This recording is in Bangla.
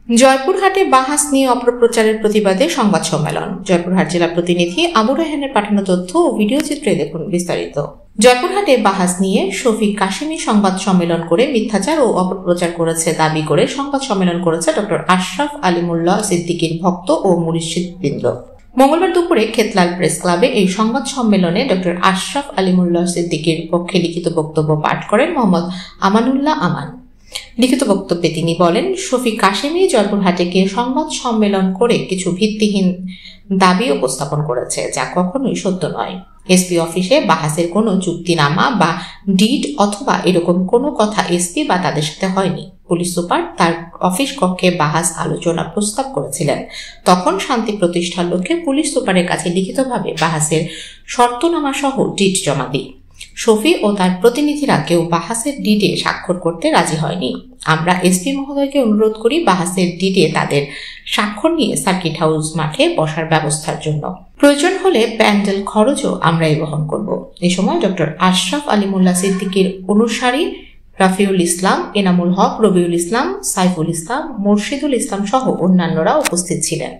জয়পুরহাটে বাহাস নিয়ে অপপ্রচারের প্রতিবাদে সংবাদ সম্মেলন। জয়পুরহাট জেলা প্রতিনিধি আবু রায়হানের পাঠানো তথ্য ও ভিডিও চিত্রে দেখুন বিস্তারিত। জয়পুরহাটে বাহাস নিয়ে শফিক কাশেমি সংবাদ সম্মেলন করে মিথ্যাচার ও অপপ্রচার করেছে দাবি করে সংবাদ সম্মেলন করেছে ডক্টর আশরাফ আলিমুল্লাহ সিদ্দিকীর ভক্ত ও মুরিশিদবৃন্দ। মঙ্গলবার দুপুরে খেতলাল প্রেস ক্লাবে এই সংবাদ সম্মেলনে ডক্টর আশরাফ আলিমুল্লাহ সিদ্দিকীর পক্ষে লিখিত বক্তব্য পাঠ করেন মোহাম্মদ আমানুল্লাহ আমান। লিখিত বক্তব্যে তিনি বলেন, শফিক কাশেমি জয়পুরহাটে গিয়ে সংবাদ সম্মেলন করে কিছু ভিত্তিহীন দাবি উপস্থাপন করেছে, যা কখনোই সত্য নয়। এসপি অফিসে বাহাসের কোনো চুক্তিনামা বা ডিড অথবা এরকম কোনো কথা এসপি বা তাদের সাথে হয়নি। পুলিশ সুপার তার অফিস কক্ষে বাহাস আলোচনা প্রস্তাব করেছিলেন। তখন শান্তি প্রতিষ্ঠার লক্ষ্যে পুলিশ সুপারের কাছে লিখিতভাবে বাহাসের শর্তনামা সহ ডিড জমা দিই। শফি ও তার প্রতিনিধিরা কেউ বাহাসের ডিডে স্বাক্ষর করতে রাজি হয়নি। আমরা এসপি মহোদয়কে অনুরোধ করি বাহাসের ডিডে তাদের স্বাক্ষর নিয়ে সার্কিট হাউস মাঠে বসার ব্যবস্থার জন্য। প্রয়োজন হলে প্যান্ডেল খরচও আমরাই বহন করব। এই সময় ডক্টর আশরাফ আলিমুল্লাহ সিদ্দিকীর অনুসারী রাফিউল ইসলাম, এনামুল হক, রবিউল ইসলাম, সাইফুল ইসলাম, মুর্শিদুল ইসলাম সহ অন্যান্যরা উপস্থিত ছিলেন।